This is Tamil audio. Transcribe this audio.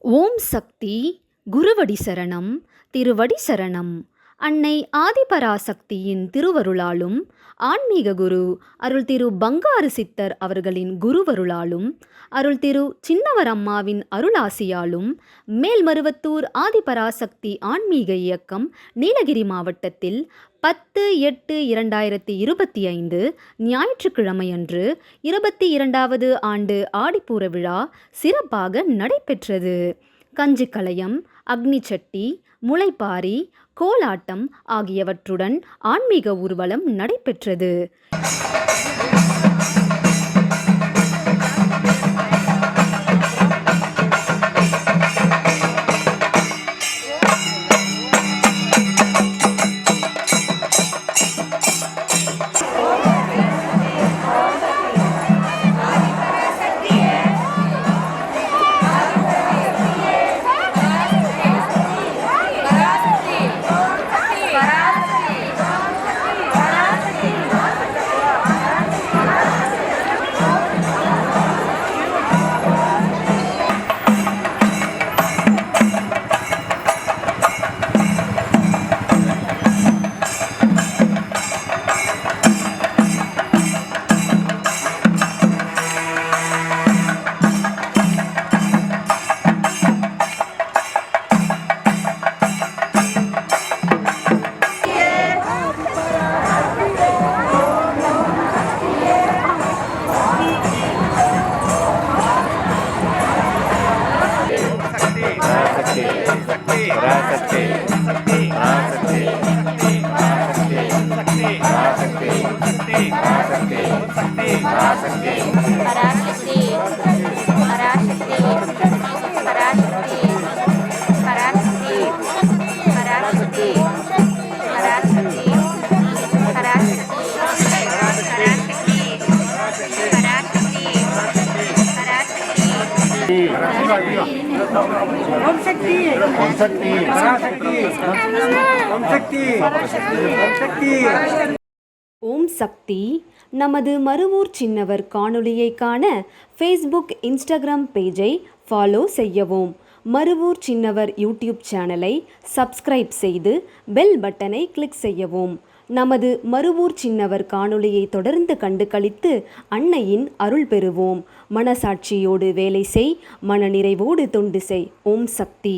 ஓம் சக்தி குருவடி சரணம் திருவடி சரணம். அன்னை ஆதிபராசக்தியின் திருவருளாலும் ஆன்மீக குரு அருள் திரு பங்காரு சித்தர் அவர்களின் குருவருளாலும் அருள் திரு சின்னவரம்மாவின் அருளாசியாலும் மேல்மருவத்தூர் ஆதிபராசக்தி ஆன்மீக இயக்கம் நீலகிரி மாவட்டத்தில் 10/8/2025 ஞாயிற்றுக்கிழமையன்று 22வது ஆண்டு ஆடிப்பூர விழா சிறப்பாக நடைபெற்றது. கஞ்சிக்கலயம், அக்னிச்சட்டி, முளைப்பாரி, கோலாட்டம் ஆகியவற்றுடன் ஆன்மீக ஊர்வலம் நடைபெற்றது. ஓம் சக்தி. நமது மருவூர் சின்னவர் காணொளியை காண ஃபேஸ்புக், இன்ஸ்டாகிராம் பேஜை ஃபாலோ செய்யவும். மருவூர் சின்னவர் யூடியூப் சேனலை சப்ஸ்கிரைப் செய்து பெல் பட்டனை கிளிக் செய்யவும். நமது மருவூர் சின்னவர் காணொளியை தொடர்ந்து கண்டு களித்து அன்னையின் அருள் பெறுவோம். மனசாட்சியோடு வேலை செய், மனநிறைவோடு தொண்டு செய். ஓம் சக்தி.